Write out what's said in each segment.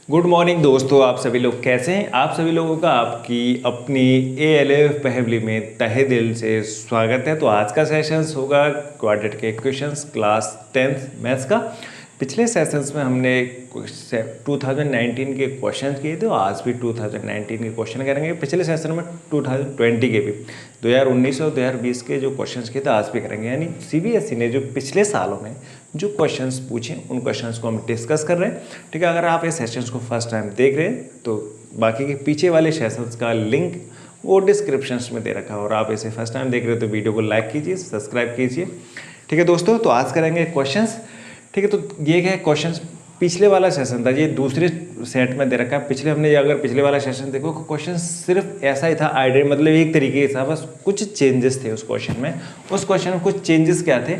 Good morning दोस्तों, आप सभी लोग कैसे हैं। आप सभी लोगों का आपकी अपनी ALF पहेली में तहे दिल से स्वागत है। तो आज का सेशंस होगा quadratic equations class 10th maths का। पिछले सेशंस में हमने 2019 के क्वेश्चन किए थे, आज भी 2019 के क्वेश्चन करेंगे। पिछले सेशन में 2020 के भी 2019 और 2020 के जो क्वेश्चंस किए थे आज भी करेंगे। यानी CBSE ने जो पिछले सालों में जो क्वेश्चंस पूछे उन क्वेश्चंस को हम डिस्कस कर रहे हैं। ठीक है, अगर आप इस सेशंस को फर्स्ट टाइम देख रहे हैं तो बाकी के पीछे वाले सेशंस का लिंक वो डिस्क्रिप्शन में दे रखा है, और आप इसे फर्स्ट टाइम देख रहे हो तो वीडियो को लाइक कीजिए, सब्सक्राइब कीजिए। ठीक है दोस्तों, तो आज करेंगे क्वेश्चंस। ठीक है, तो ये है क्वेश्चंस। पिछले वाला सेशन था, ये दूसरे सेट में दे रखा है। पिछले हमने अगर पिछले वाला सेशन देखो, क्वेश्चन सिर्फ ऐसा ही था, आइडिया मतलब एक तरीके से, बस कुछ चेंजेस थे उस क्वेश्चन में। उस क्वेश्चन में कुछ चेंजेस क्या थे,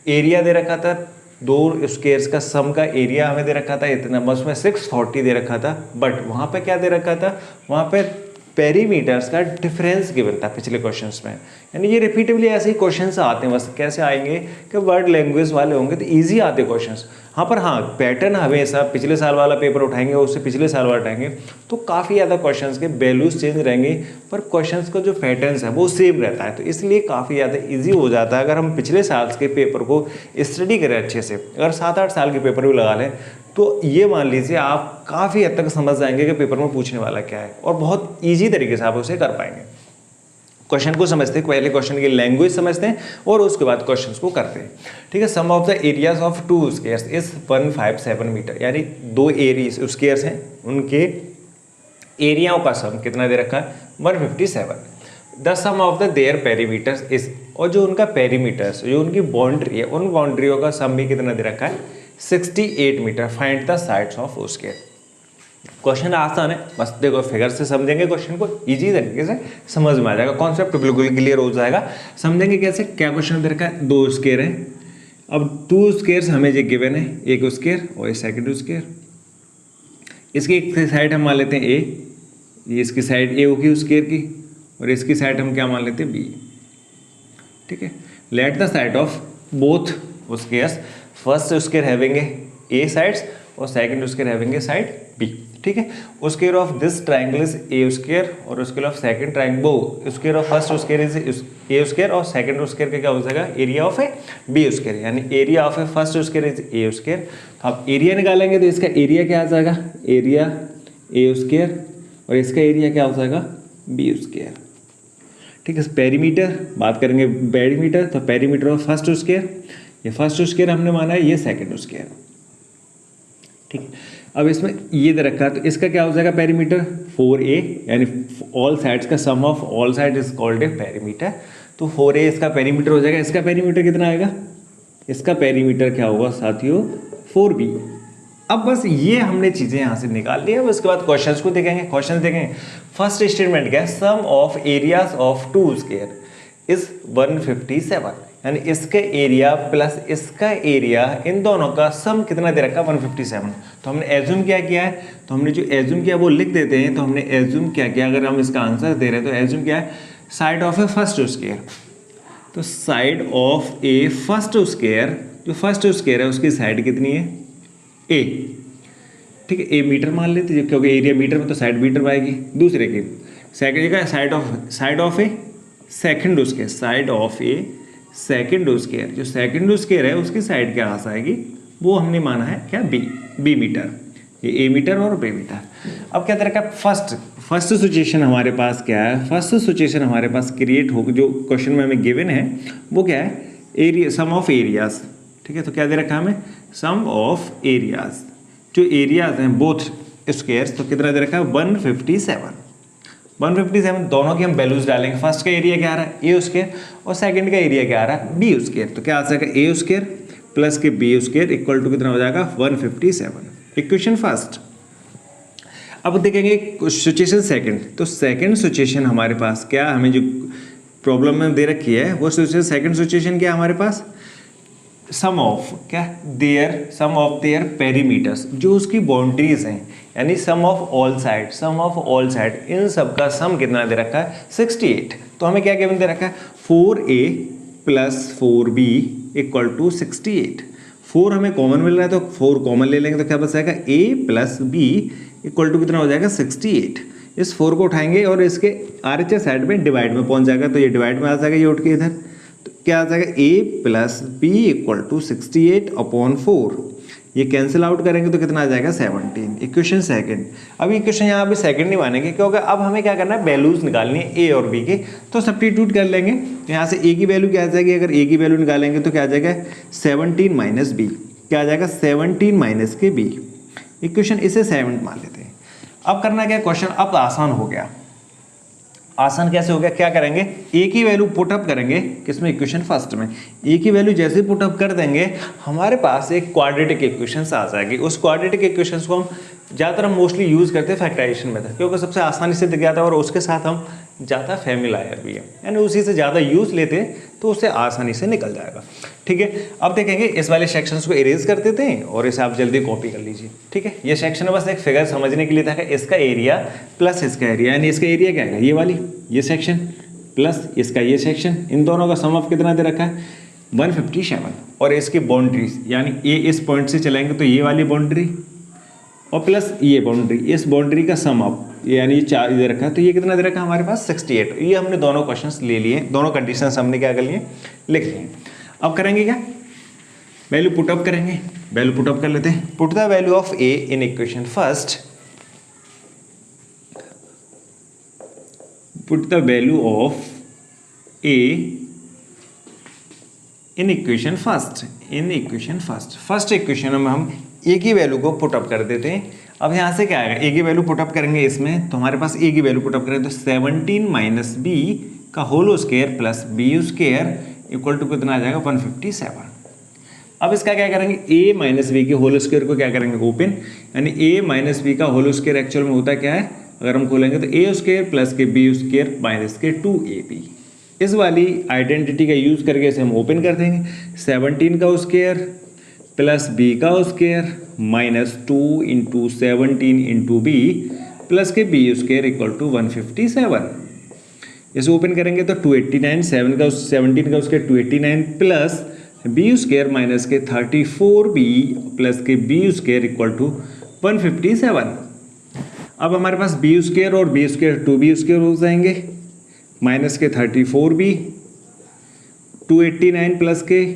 एरिया दे रखा था, दो स्क्वायर्स का सम का एरिया हमें दे रखा था इतना, बस उसमें 640 दे रखा था। बट वहाँ पे क्या दे रखा था, वहाँ पे पेरीमीटर्स का डिफरेंस गिवन था पिछले क्वेश्चंस में। यानी ये रिपीटेबली ऐसे ही क्वेश्चंस आते हैं, बस कैसे आएंगे कि वर्ड लैंग्वेज वाले होंगे तो इजी आते क्वेश्चंस। हाँ, पर हाँ पैटर्न हमेशा पिछले साल वाला पेपर उठाएंगे उससे पिछले साल वाला उठाएंगे तो काफ़ी ज़्यादा क्वेश्चंस के वैल्यूज चेंज रहेंगे, पर क्वेश्चंस का जो पैटर्न्स है वो सेम रहता है। तो इसलिए काफ़ी ज़्यादा ईजी हो जाता है अगर हम पिछले साल के पेपर को स्टडी करें अच्छे से। अगर 7-8 साल के पेपर भी लगा लें तो ये मान लीजिए आप काफ़ी हद तक समझ जाएंगे कि पेपर में पूछने वाला क्या है, और बहुत ईजी तरीके से आप उसे कर पाएंगे। क्वेश्चन को समझते हैं, पहले क्वेश्चन की लैंग्वेज समझते हैं और उसके बाद क्वेश्चंस को करते हैं। ठीक है, sum of the areas of 2 squares is 157 metre. यानी दो एरिया स्क्वायर्स हैं, उनके एरियाओं का सम कितना दे रखा है, 157। The sum of the their perimeters is, और जो उनका पेरीमीटर्स जो उनकी बाउंड्री है उन बाउंड्रियों का सम भी कितना दे रखा है, 68 metre. Find the sides of square. Question आसान है, बस देखो फिगर से समझेंगे क्वेश्चन को, इजी तरीके से समझ में आ जाएगा, कॉन्सेप्ट बिल्कुल क्लियर हो जाएगा। समझेंगे कैसे, क्या क्वेश्चन दे रखा है, 2 स्क्वायर है। अब 2 स्क्वायर्स हमें जो गिवन है, एक स्क्वायर और एक सेकंड स्क्वायर। इसकी एक साइड हम मान लेते हैं A, ये इसकी साइड A होगी स्क्वायर की, और इसकी साइड हम क्या मान लेते हैं B। ठीक है, let the side of both squares, first square having A sides और second square having side B। ठीक है, square of this triangle is A square, और square of second triangle, square of first square is A square, और second square का क्या हो जाएगा, area of a B square. यानी area of a first square is A square. तो आप area निकालेंगे तो इसका एरिया क्या आ जाएगा, एरिया A स्क्वायर, और इसका एरिया क्या हो जाएगा, B स्क्वायर। ठीक है, पेरीमीटर बात करेंगे, पेरीमीटर तो पेरीमीटर ऑफ फर्स्ट स्क्वायर, ये फर्स्ट स्क्वायर हमने माना है, ये सेकंड स्क्वायर। ठीक, अब इसमें ये दे रखा है तो इसका क्या हो जाएगा, पेरीमीटर 4A, यानी ऑल साइड्स का sum of all side is called a perimeter. तो 4A इसका पेरीमीटर हो जाएगा। इसका पेरीमीटर कितना आएगा, इसका पेरीमीटर क्या होगा साथियों, 4B। अब बस ये हमने चीज़ें यहाँ से निकाल ली है। उसके बाद क्वेश्चंस को देखेंगे। क्वेश्चन देखेंगे, फर्स्ट स्टेटमेंट क्या है, sum of areas of 2 square is 157। यानी इसके एरिया प्लस इसका एरिया, इन दोनों का सम कितना दे रखा है, 157। तो हमने एज्यूम क्या किया है, तो हमने जो एज्यूम किया वो लिख देते हैं। तो हमने एज्यूम क्या किया, अगर हम इसका आंसर दे रहे हैं तो एज्यूम क्या है, side of a first square. तो side of a first square, जो फर्स्ट स्क्वायर है उसकी साइड कितनी है, A। ठीक है, A मीटर मान लेते हैं क्योंकि एरिया मीटर में तो साइड मीटर में आएगी। दूसरे की सेकंड का side of A second square, side of A second square, जो सेकंड स्क्वायर है उसकी साइड क्या आ जाएगी, वो हमने माना है क्या, B मीटर। ये A मीटर और B मीटर। अब क्या तरह का फर्स्ट सिचुएशन हमारे पास क्या है, फर्स्ट सिचुएशन हमारे पास क्रिएट हो, जो क्वेश्चन में हमें गिवन है वो क्या है, एरिया सम ऑफ एरियाज। ठीक है, तो क्या दे रखा है हमें, सम ऑफ एरियाज, जो एरियाज हैं बोथ स्क्वायर्स, तो कितना दे रखा है, 157। 157 दोनों की हम वैल्यूज डालेंगे। फर्स्ट का एरिया क्या आ रहा है, A स्क्वायर, और सेकंड का एरिया क्या आ रहा है, B स्क्वायर। तो क्या आ जाएगा, A स्क्वायर प्लस के B स्क्वायर इक्वल टू कितना हो जाएगा, 157। Equation first. अब देखेंगे सिचुएशन सेकंड। तो सेकंड सिचुएशन हमारे पास क्या, हमें जो प्रॉब्लम में दे रखी है वो सिचुएशन, सेकंड सिचुएशन क्या हमारे पास, सम ऑफ क्या, सम ऑफ देयर पेरीमीटर्स, जो उसकी बाउंड्रीज हैं, यानी सम ऑफ ऑल साइड, इन सब का सम कितना दे रखा है, 68। तो हमें क्या गिवन दे रखा है, 4A plus 4B equal to 68। 4 हमें कॉमन मिल रहा है तो 4 कॉमन ले लेंगे तो क्या बच जाएगा a plus B equal to कितना हो जाएगा 68। इस 4 को उठाएंगे और इसके RHS साइड में डिवाइड में पहुंच जाएगा तो ये डिवाइड में आ जाएगा, ये उठ के इधर तो क्या आ जाएगा a plus B equal to 68 upon 4। ये कैंसिल आउट करेंगे तो कितना आ जाएगा 17। Equation second. अब इक्वेशन यहाँ पे सेकंड नहीं मानेंगे क्योंकि अब हमें क्या करना है, वैल्यूज निकालनी है ए और बी के, तो सब्स्टिट्यूट कर लेंगे। तो यहाँ से ए की वैल्यू क्या आ जाएगी, अगर ए की वैल्यू निकालेंगे तो क्या आ जाएगा 17 माइनस बी, क्या आ जाएगा 17 माइनस के बी। इक्वेशन इसे 7 मान लेते हैं। अब करना क्या, क्वेश्चन अब आसान हो गया। आसान कैसे हो गया, क्या करेंगे, ए की वैल्यू पुटअप करेंगे किसमें, इक्वेशन फर्स्ट में। ए की वैल्यू जैसे पुटअप कर देंगे हमारे पास एक क्वाड्रेटिक इक्वेशंस आ जाएगी। उस क्वाड्रेटिक इक्वेशंस को हम ज़्यादातर हम मोस्टली यूज़ करते हैं फैक्टराइजेशन मेथड, क्योंकि सबसे आसानी से दिख जाता है और उसके साथ हम ज़्यादा फैमिलायर भी है, यानी उसी से ज़्यादा यूज़ लेते हैं तो उससे आसानी से निकल जाएगा। ठीक है, अब देखेंगे इस वाले सेक्शंस को इरेज कर देते हैं और इसे आप जल्दी कॉपी कर लीजिए। ठीक है, ये सेक्शन बस एक फिगर समझने के लिए था कि इसका एरिया प्लस इसका एरिया, यानी इसका एरिया क्या है, ये वाली ये सेक्शन प्लस इसका ये सेक्शन, इन दोनों का सम ऑफ कितना दे रखा है 157। और इसकी बाउंड्रीज, यानी ये इस पॉइंट से चलाएंगे तो ये वाली बाउंड्री और प्लस ये बाउंड्री, इस बाउंड्री का सम ऑफ, यानी ये 4 दे रखा है, तो ये कितना दे रखा है हमारे पास 68। ये हमने दोनों क्वेश्चंस ले लिए, दोनों कंडीशंस हमने क्या कर लिए, लिख लिए। अब करेंगे क्या, वैल्यू पुटअप करेंगे। वैल्यू पुटअप कर लेते हैं। Put the value of A in equation first, put the value of A in equation first, in equation first. First equation में हम ए की वैल्यू को पुटअप कर देते हैं। अब यहाँ से क्या आएगा, ए की वैल्यू पुटअप करेंगे इसमें, तो हमारे पास ए की वैल्यू पुटअप करेंगे तो 17 माइनस बी का whole square plus B square equal to कितना आ जाएगा 157। अब इसका क्या करेंगे, ए माइनस बी के होल स्क्वायर को क्या करेंगे ओपन, यानी ए माइनस बी का होल स्क्वायर एक्चुअल में होता क्या है, अगर हम खोलेंगे तो ए स्क्वायर प्लस के बी स्क्वायर माइनस के 2ab। इस वाली आइडेंटिटी का यूज करके इसे हम ओपन कर देंगे। 17 का स्क्वायर प्लस बी का square minus 2 into 17 into b plus के बी स्क्वायर इक्वल टू 157। इसे ओपन करेंगे तो 289, 7 का 17 का square 289 plus B square minus के 34b प्लस के बी स्क्वायर इक्वल टू 157। अब हमारे पास बी स्क्वायर और बी स्क्वायर 2b स्क्वायर हो जाएंगे, माइनस के 34b 289 प्लस के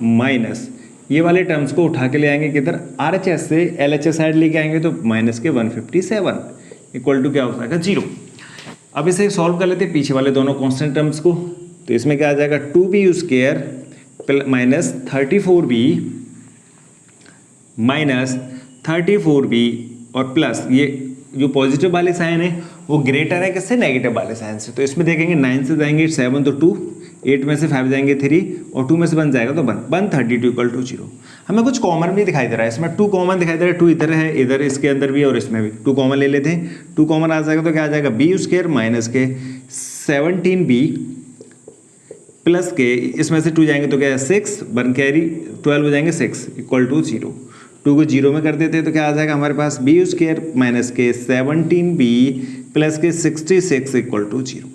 माइनस ये वाले टर्म्स को उठा के ले आएंगे किधर, RHS से LHS साइड लेके आएंगे तो माइनस के 157 इक्वल टू क्या हो जाएगा 0। अब इसे सॉल्व कर लेते हैं पीछे वाले दोनों कांस्टेंट टर्म्स को, तो इसमें क्या आ जाएगा 2b square minus 34b minus 34b और प्लस ये जो पॉजिटिव वाले साइन है वो ग्रेटर है किससे, नेगेटिव वाले साइन से। तो इसमें देखेंगे 9 से जाएंगे 7 तो 2, 8 में से 5 जाएंगे 3 और 2 में से 1 जाएगा तो 1, 132 इक्वल टू 0। हमें कुछ कॉमन भी दिखाई दे रहा है इसमें, 2 कॉमन दिखाई दे रहा है, 2 इधर है, इधर इसके अंदर भी और इसमें भी 2 कॉमन ले लेते हैं। 2 कॉमन आ जाएगा तो क्या आ जाएगा बी स्क्वायर माइनस के 17b प्लस के इसमें से 2 जाएंगे तो क्या है 6, 1 कैरी 12 हो जाएंगे 6 इक्वल टू 0। 2 को 0 में कर देते हैं तो क्या आ जाएगा हमारे पास बी स्क्वायर माइनस के 17b प्लस के 66 इक्वल टू 0।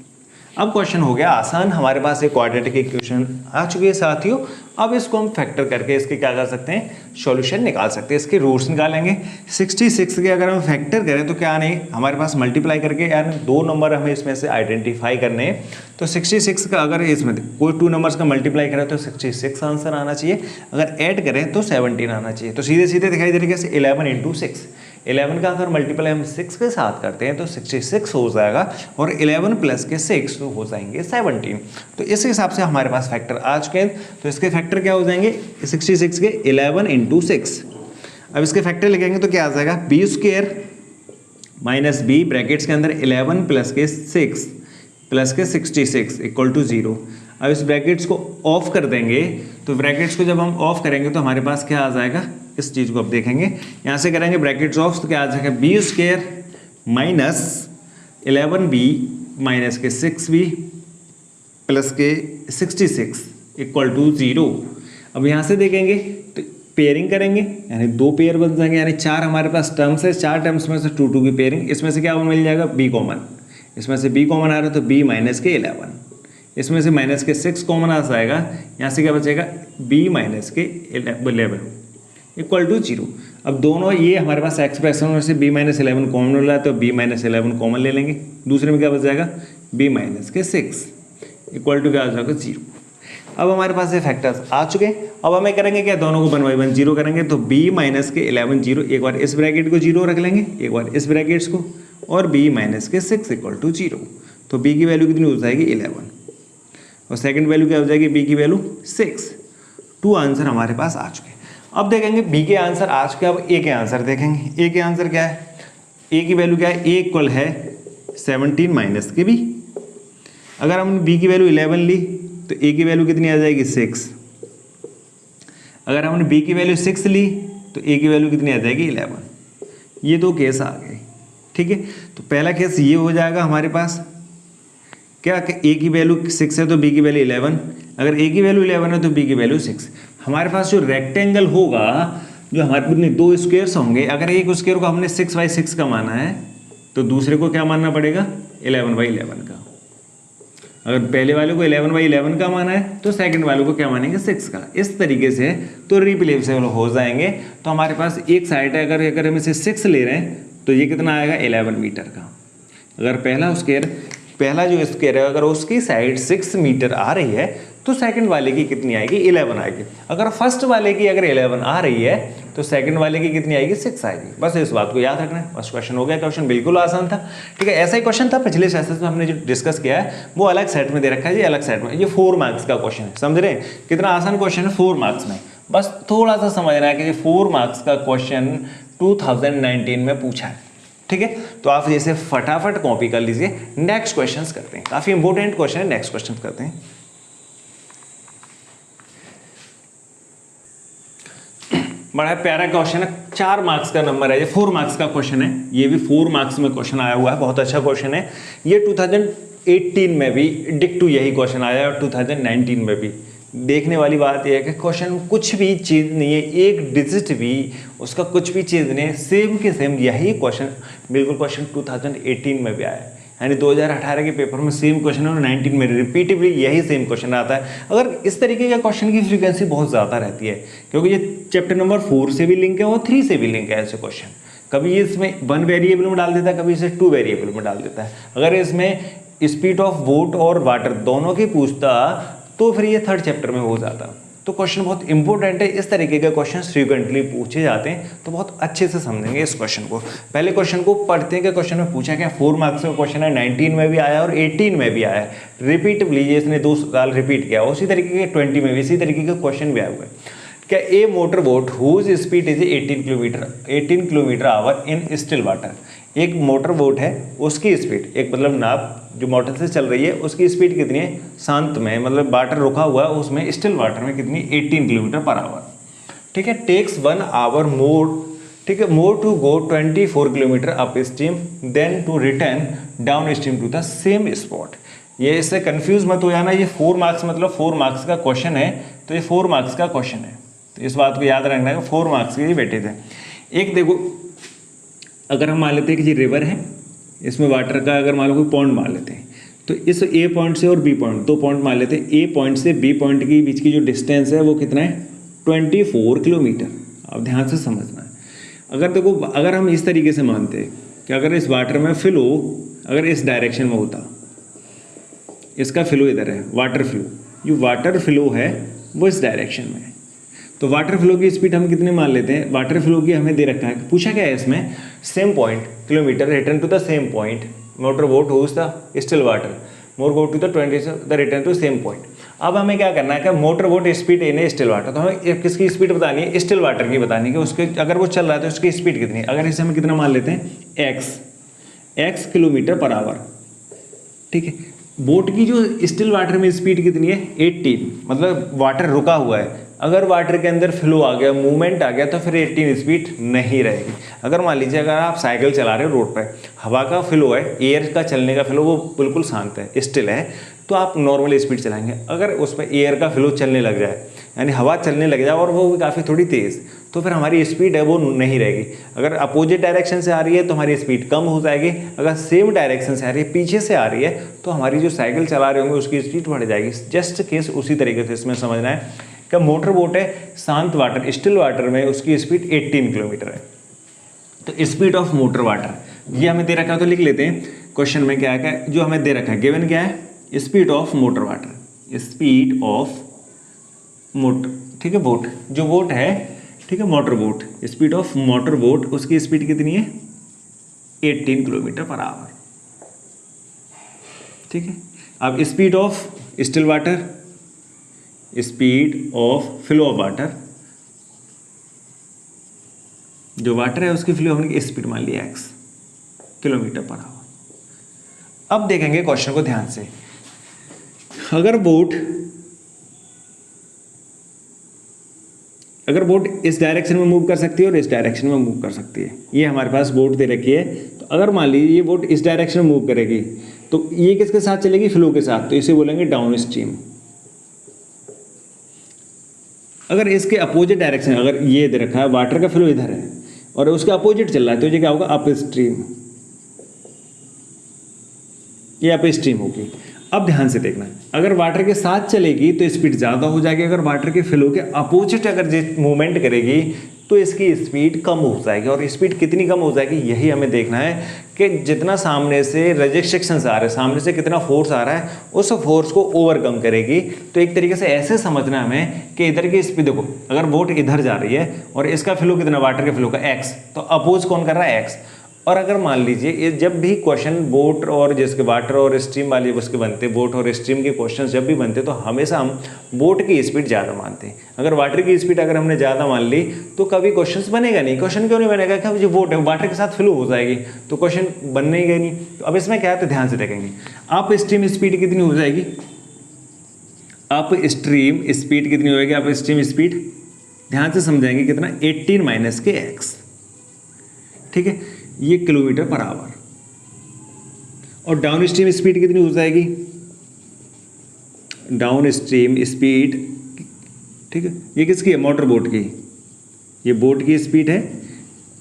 अब क्वेश्चन हो गया आसान, हमारे पास एक क्वाड्रेटिक इक्वेशन आ चुकी है साथियों। अब इसको हम फैक्टर करके इसके क्या कर सकते हैं, सॉल्यूशन निकाल सकते हैं, इसके रूट्स निकालेंगे। 66 के अगर हम फैक्टर करें तो क्या नहीं, हमारे पास मल्टीप्लाई करके यानी 2 नंबर हमें इसमें से आइडेंटिफाई करने हैं। तो 66 का अगर इसमें कोई 2 नंबर्स का मल्टीप्लाई करें तो 66 आंसर आना चाहिए, अगर ऐड करें तो 17 आना चाहिए। तो सीधे सीधे दिखाई दे रही है 11 इंटू 6, 11 का अगर मल्टीप्लाई हम 6 के साथ करते हैं तो 66 हो जाएगा और 11 प्लस के 6 तो हो जाएंगे 17। तो इस हिसाब से हमारे पास फैक्टर आ चुके हैं। तो इसके फैक्टर क्या हो जाएंगे 66 के 11 इंटू 6। अब इसके फैक्टर लिखेंगे तो क्या आ जाएगा b square minus b brackets के अंदर 11 प्लस के 6 प्लस के 66 इक्वल टू 0। अब इस ब्रैकेट्स को ऑफ कर देंगे, तो ब्रैकेट्स को जब हम ऑफ करेंगे तो हमारे पास क्या आ जाएगा, इस चीज़ को अब देखेंगे, यहाँ से करेंगे ब्रैकेट्स ऑफ तो क्या आ जाएगा b square minus 11b minus के 6b प्लस के 66 इक्वल टू 0। अब यहाँ से देखेंगे तो पेयरिंग करेंगे यानी 2 पेयर बन जाएंगे, यानी 4 हमारे पास टर्म्स है, 4 टर्म्स में से 2 2 की पेयरिंग, इसमें से क्या मिल जाएगा b कॉमन, इसमें से b कॉमन आ रहा है तो b माइनस के 11 इसमें से माइनस के 6 कॉमन आ जाएगा, यहाँ से क्या बचेगा b माइनस के 11 इक्वल टू 0। अब दोनों ये हमारे पास एक्सप्रेशन में से b माइनस 11 कॉमन हो रहा है तो b माइनस 11 कॉमन ले लेंगे, दूसरे में क्या बच जाएगा b माइनस के 6 इक्वल टू क्या आ जाएगा 0। अब हमारे पास ये फैक्टर्स आ चुके हैं। अब हमें करेंगे क्या, दोनों को 1/1 0 करेंगे तो b माइनस के 11 0, एक बार इस ब्रैकेट को 0 रख लेंगे, एक बार इस ब्रैकेट्स को, और b माइनस के 6 इक्वल टू 0। तो b की वैल्यू कितनी हो जाएगी 11 और सेकंड वैल्यू क्या हो जाएगी b की वैल्यू 6। 2 आंसर हमारे पास आ चुके हैं। अब देखेंगे b के आंसर आ चुके हैं, अब a के आंसर देखेंगे। a के आंसर क्या है, a की वैल्यू क्या है, a इक्वल है 17 माइनस के b। अगर हमने b की वैल्यू 11 ली तो a की वैल्यू कितनी आ जाएगी 6। अगर हमने b की वैल्यू 6 ली तो a की वैल्यू कितनी आ जाएगी 11। ये दो केस आ गए, ठीक है। तो पहला केस ये हो जाएगा हमारे पास क्या कि a की वैल्यू 6 है तो b की वैल्यू 11, अगर a की वैल्यू 11 है तो b की वैल्यू 6। हमारे पास जो रेक्टेंगल होगा, जो हमारे पास 2 स्क्वेयर्स होंगे, अगर एक स्क्वेयर को हमने 6/6 का माना है तो दूसरे को क्या मानना पड़ेगा 11/11 का। अगर पहले वाले को 11/11 का माना है तो सेकंड वाले को क्या मानेंगे 6 का। इस तरीके से तो रिप्लेसेबल हो जाएंगे। तो हमारे पास एक साइड है, अगर हम इसे 6 ले रहे हैं तो ये कितना आएगा 11 मीटर का। अगर पहला जो स्क्वायर है अगर उसकी साइड 6 मीटर आ रही है तो सेकंड वाले की कितनी आएगी 11 आएगी। अगर फर्स्ट वाले की अगर 11 आ रही है तो सेकंड वाले की कितनी आएगी 6 आएगी। बस इस बात को याद रखना है। बस क्वेश्चन हो गया। क्वेश्चन बिल्कुल आसान था, ठीक है। ऐसा ही क्वेश्चन था पिछले सेशन में हमने जो डिस्कस किया है वो अलग सेट में दे रखा है, ये अलग सेट में। ये 4 मार्क्स का क्वेश्चन है, समझ रहे हैं कितना आसान क्वेश्चन है 4 मार्क्स में। बस थोड़ा सा समझना है कि ये 4 मार्क्स का क्वेश्चन 2019 में पूछा है, ठीक है। तो आप जैसे फटाफट कॉपी कर लीजिए। नेक्स्ट क्वेश्चंस करते हैं, काफी इंपॉर्टेंट क्वेश्चन है। नेक्स्ट क्वेश्चन करते हैं। बड़ा प्यारा क्वेश्चन है, 4 मार्क्स का नंबर है, ये 4 मार्क्स का क्वेश्चन है। ये भी 4 मार्क्स में क्वेश्चन आया हुआ है, बहुत अच्छा क्वेश्चन है। ये 2018 में भी डिक्टू यही क्वेश्चन आया और 2019 में भी। देखने वाली बात यह है कि क्वेश्चन कुछ भी चीज़ नहीं है, एक डिजिट भी उसका कुछ भी चीज़ नहीं है, सेम के सेम यही क्वेश्चन बिल्कुल क्वेश्चन 2018 में भी आया है। यानी 2018 के पेपर में सेम क्वेश्चन है और 19 में रिपीटिवली यही सेम क्वेश्चन आता है। अगर इस तरीके का क्वेश्चन की फ्रीक्वेंसी बहुत ज़्यादा रहती है क्योंकि ये चैप्टर नंबर 4 से भी लिंक है और 3 से भी लिंक है। ऐसे क्वेश्चन कभी ये इसमें 1 वेरिएबल में डाल देता है, कभी इसे 2 वेरिएबल में डाल देता है। अगर इसमें स्पीड ऑफ बोट और वाटर दोनों की पूछता तो फिर ये 3rd चैप्टर में हो जाता। तो क्वेश्चन बहुत इंपॉर्टेंट है। इस तरीके के क्वेश्चन फ्रीक्वेंटली पूछे जाते हैं तो बहुत अच्छे से समझेंगे इस क्वेश्चन को। पहले क्वेश्चन को पढ़ते हैं कि क्वेश्चन में पूछा क्या। 4 मार्क्स का क्वेश्चन है, 19 में भी आया और 18 में भी आया है। रिपीटिवली ये इसने 2 साल रिपीट किया। उसी तरीके के 20 में भी इसी तरीके के क्वेश्चन भी आए हुए हैं। क्या a motor boat whose speed is 18 kilometre hour in still water. एक मोटर बोट है, उसकी स्पीड, एक मतलब नाव जो मोटर से चल रही है उसकी स्पीड कितनी है शांत में, मतलब वाटर रुका हुआ है उसमें, स्टिल वाटर में कितनी 18 किलोमीटर पर आवर, ठीक है। टेक्स 1 आवर मोर, ठीक है, more to go 24 kilometre upstream then to return downstream to the same spot. ये इससे कंफ्यूज मत हो जाना, ये 4 मार्क्स मतलब 4 मार्क्स का क्वेश्चन है, तो ये 4 मार्क्स का क्वेश्चन है। तो इस बात को याद रखना है, 4 मार्क्स के बेटे थे। एक देखो, अगर हम मान लेते हैं कि ये रिवर है, इसमें वाटर का अगर मान लो कोई पॉइंट मान लेते हैं, तो इस ए पॉइंट से और बी पॉइंट, 2 पॉइंट मान लेते हैं। ए पॉइंट से बी पॉइंट के बीच की जो डिस्टेंस है वो कितना है 24 किलोमीटर। अब ध्यान से समझना है। अगर देखो, अगर हम इस तरीके से मानते हैं कि अगर इस वाटर में फ्लो अगर इस डायरेक्शन में होता, इसका फ्लो इधर है, वाटर फ्लो, जो वाटर फ्लो है वो इस डायरेक्शन में है, तो वाटर फ्लो की स्पीड हम कितने मान लेते हैं। वाटर फ्लो की हमें दे रखा है, पूछा क्या है इसमें, same point kilometre return to the same point, motor boat goes the still water more go to the 20 the return to same point. अब हमें क्या करना है कि motor boat speed in still water, तो हमें किसकी स्पीड बतानी है, स्टिल वाटर की बतानी है कि उसके अगर वो चल रहा है तो उसकी स्पीड कितनी है। अगर इसे हम कितना मान लेते हैं x किलोमीटर पर आवर, ठीक है। बोट की जो स्टिल वाटर में स्पीड कितनी है 18, मतलब वाटर रुका हुआ है। अगर वाटर के अंदर फ्लो आ गया, मूवमेंट आ गया, तो फिर 18 स्पीड नहीं रहेगी। अगर मान लीजिए अगर आप साइकिल चला रहे हो रोड पर, हवा का फ्लो है, एयर का चलने का फ्लो वो बिल्कुल शांत है, स्टिल है, तो आप नॉर्मल स्पीड चलाएंगे। अगर उस पर एयर का फ्लो चलने लग जाए, यानी हवा चलने लग जाए और वो काफ़ी थोड़ी तेज़, तो फिर हमारी स्पीड है वो नहीं रहेगी। अगर अपोजिट डायरेक्शन से आ रही है तो हमारी स्पीड कम हो जाएगी, अगर सेम डायरेक्शन से आ रही है, पीछे से आ रही है, तो हमारी जो साइकिल चला रहे होंगे उसकी स्पीड बढ़ जाएगी। जस्ट केस उसी तरीके से इसमें समझना है कि मोटर बोट है, शांत वाटर, स्टिल वाटर में उसकी स्पीड 18 किलोमीटर है। तो स्पीड ऑफ मोटर वाटर ये हमें दे रखा है, तो लिख लेते हैं क्वेश्चन में क्या है, जो हमें दे रखा है गिवन क्या है, speed of motor water, speed of motor, ठीक है, बोट, जो बोट है, ठीक है, motor boat, speed of motor boat, उसकी स्पीड कितनी है 18 किलोमीटर पर आवर, ठीक है। अब speed of still water, speed of flow of water, जो वाटर है उसकी फ्लो हमने स्पीड मान लिया x किलोमीटर पर आवर। अब देखेंगे क्वेश्चन को ध्यान से, अगर बोट इस डायरेक्शन में मूव कर सकती है और इस डायरेक्शन में मूव कर सकती है, ये हमारे पास बोट दे रखी है, तो अगर मान लीजिए ये बोट इस डायरेक्शन में मूव करेगी तो ये किसके साथ चलेगी, फ्लो के साथ, तो इसे बोलेंगे डाउन स्ट्रीम। अगर इसके अपोजिट डायरेक्शन, अगर ये दे रखा है वाटर का फ्लो इधर है और उसके अपोजिट चल रहा है, तो ये क्या होगा, अप स्ट्रीम, ये अप स्ट्रीम होगी। अब ध्यान से देखना, अगर वाटर के साथ चलेगी तो स्पीड ज़्यादा हो जाएगी, अगर वाटर के फ्लो के अपोजिट अगर मूवमेंट करेगी तो इसकी स्पीड कम हो जाएगी। और स्पीड कितनी कम हो जाएगी, यही हमें देखना है कि जितना सामने से रेजिस्ट्रेक्शंस आ रहे हैं, सामने से कितना फोर्स आ रहा है, उस फोर्स को ओवरकम करेगी। तो एक तरीके से ऐसे समझना हमें कि इधर की स्पीड देखो, अगर बोट इधर जा रही है और इसका फ्लो कितना, वाटर के फ्लो का x, तो अपोज कौन कर रहा है, x। और अगर मान लीजिए जब भी क्वेश्चन बोट और जिसके वाटर और स्ट्रीम वाले उसके बनते, बोट और स्ट्रीम के क्वेश्चन जब भी बनते तो हमेशा हम बोट की स्पीड ज़्यादा मानते हैं। अगर वाटर की स्पीड अगर हमने ज़्यादा मान ली तो कभी क्वेश्चन बनेगा नहीं। क्वेश्चन क्यों नहीं बनेगा, कि जो बोट है वाटर के साथ फ्लो हो जाएगी तो क्वेश्चन बनने ही नहीं। तो अब इसमें क्या है, तो ध्यान से देखेंगे, आप स्ट्रीम स्पीड कितनी हो जाएगी, आप स्ट्रीम स्पीड कितनी होगी, आप स्ट्रीम स्पीड ध्यान से समझाएंगे कितना, 18 माइनस के x, ठीक है, ये किलोमीटर पर आवर। और डाउन स्ट्रीम स्पीड कितनी हो जाएगी, डाउन स्ट्रीम स्पीड, ठीक है, ये किसकी है, मोटर बोट की, ये बोट की स्पीड है,